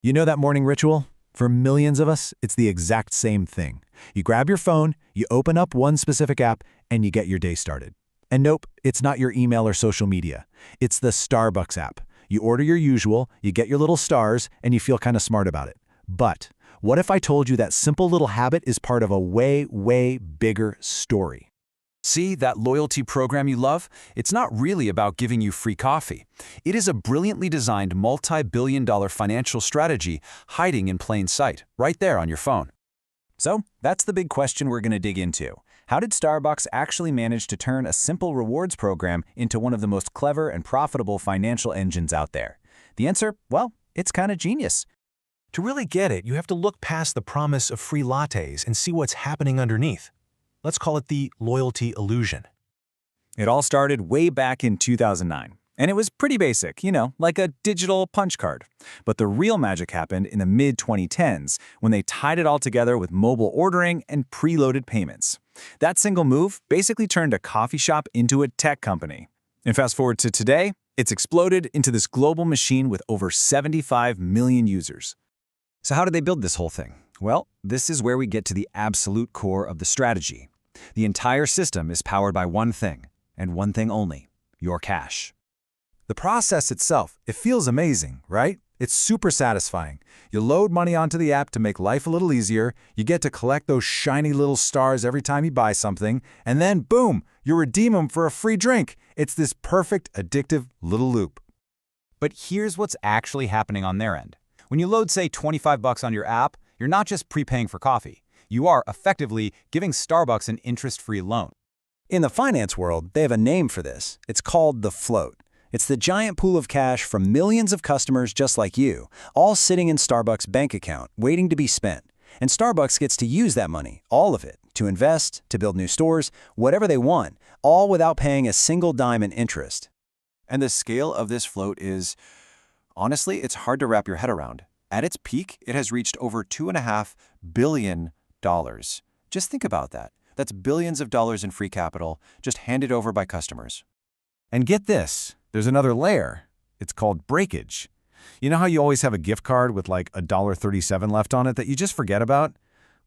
You know that morning ritual? For millions of us, it's the exact same thing. You grab your phone, you open up one specific app, and you get your day started. And nope, it's not your email or social media. It's the Starbucks app. You order your usual, you get your little stars, and you feel kind of smart about it. But what if I told you that simple little habit is part of a way, way bigger story? See, that loyalty program you love? It's not really about giving you free coffee. It is a brilliantly designed multi-billion-dollar financial strategy hiding in plain sight, right there on your phone. So, that's the big question we're going to dig into. How did Starbucks actually manage to turn a simple rewards program into one of the most clever and profitable financial engines out there? The answer? Well, it's kind of genius. To really get it, you have to look past the promise of free lattes and see what's happening underneath. Let's call it the loyalty illusion. It all started way back in 2009. And it was pretty basic, like a digital punch card. But the real magic happened in the mid-2010s when they tied it all together with mobile ordering and preloaded payments. That single move basically turned a coffee shop into a tech company. And fast forward to today, it's exploded into this global machine with over 75 million users. So how did they build this whole thing? Well, this is where we get to the absolute core of the strategy. The entire system is powered by one thing, and one thing only: your cash. The process itself, it feels amazing, right? It's super satisfying. You load money onto the app to make life a little easier, you get to collect those shiny little stars every time you buy something, and then boom, you redeem them for a free drink. It's this perfect, addictive little loop. But here's what's actually happening on their end. When you load, say, $25 on your app, you're not just prepaying for coffee. You are effectively giving Starbucks an interest-free loan. In the finance world, they have a name for this. It's called the float. It's the giant pool of cash from millions of customers just like you, all sitting in Starbucks' bank account, waiting to be spent. And Starbucks gets to use that money, all of it, to invest, to build new stores, whatever they want, all without paying a single dime in interest. And the scale of this float is, honestly, it's hard to wrap your head around. At its peak, it has reached over $2.5 billion. Just think about that. That's billions of dollars in free capital just handed over by customers. And get this, there's another layer. It's called breakage. You know how you always have a gift card with like $1.37 left on it that you just forget about?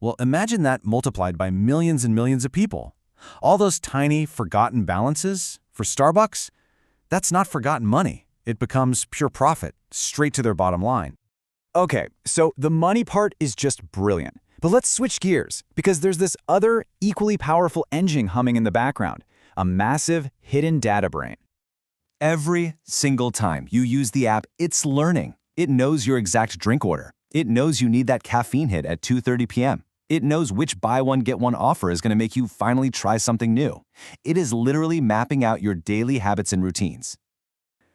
Well, imagine that multiplied by millions and millions of people. All those tiny, forgotten balances, for Starbucks, that's not forgotten money. It becomes pure profit, straight to their bottom line. Okay, so the money part is just brilliant. But let's switch gears, because there's this other, equally powerful engine humming in the background, a massive, hidden data brain. Every single time you use the app, it's learning. It knows your exact drink order. It knows you need that caffeine hit at 2:30 p.m. It knows which buy one, get one offer is going to make you finally try something new. It is literally mapping out your daily habits and routines.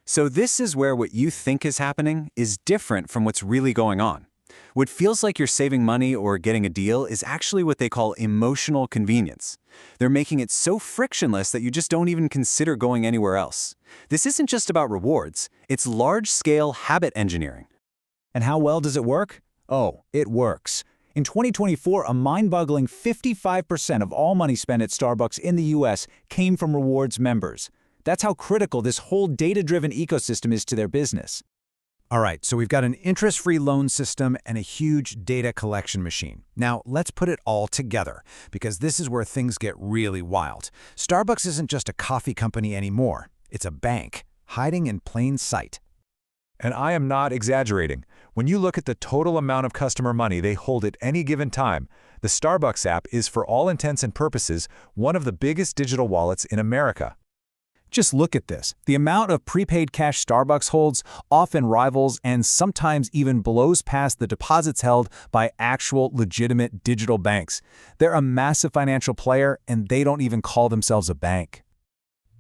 So this is where what you think is happening is different from what's really going on. What feels like you're saving money or getting a deal is actually what they call emotional convenience. They're making it so frictionless that you just don't even consider going anywhere else. This isn't just about rewards, it's large-scale habit engineering. And how well does it work? Oh, it works. In 2024, a mind-boggling 55% of all money spent at Starbucks in the US came from rewards members. That's how critical this whole data-driven ecosystem is to their business. All right, so we've got an interest-free loan system and a huge data collection machine. Now, let's put it all together, because this is where things get really wild. Starbucks isn't just a coffee company anymore. It's a bank, hiding in plain sight. And I am not exaggerating. When you look at the total amount of customer money they hold at any given time, the Starbucks app is, for all intents and purposes, one of the biggest digital wallets in America. Just look at this. The amount of prepaid cash Starbucks holds often rivals and sometimes even blows past the deposits held by actual legitimate digital banks. They're a massive financial player, and they don't even call themselves a bank.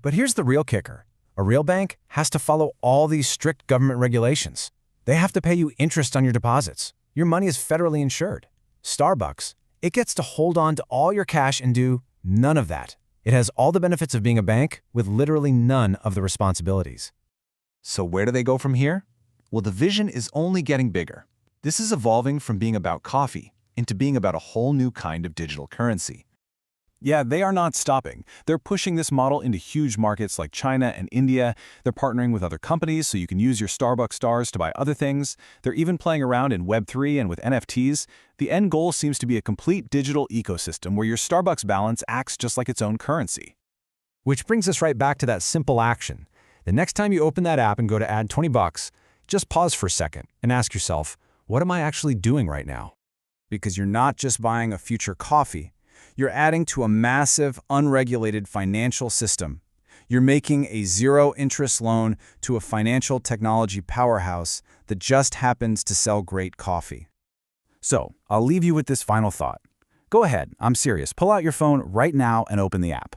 But here's the real kicker. A real bank has to follow all these strict government regulations. They have to pay you interest on your deposits. Your money is federally insured. Starbucks, it gets to hold on to all your cash and do none of that. It has all the benefits of being a bank with literally none of the responsibilities. So where do they go from here? Well, the vision is only getting bigger. This is evolving from being about coffee into being about a whole new kind of digital currency. Yeah, they are not stopping. They're pushing this model into huge markets like China and India. They're partnering with other companies so you can use your Starbucks stars to buy other things. They're even playing around in Web3 and with NFTs. The end goal seems to be a complete digital ecosystem where your Starbucks balance acts just like its own currency. Which brings us right back to that simple action. The next time you open that app and go to add 20 bucks, just pause for a second and ask yourself, what am I actually doing right now? Because you're not just buying a future coffee. You're adding to a massive, unregulated financial system. You're making a zero-interest loan to a financial technology powerhouse that just happens to sell great coffee. So, I'll leave you with this final thought. Go ahead, I'm serious. Pull out your phone right now and open the app.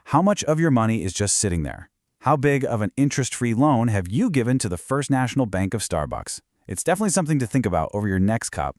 How much of your money is just sitting there? How big of an interest-free loan have you given to the First National Bank of Starbucks? It's definitely something to think about over your next cup.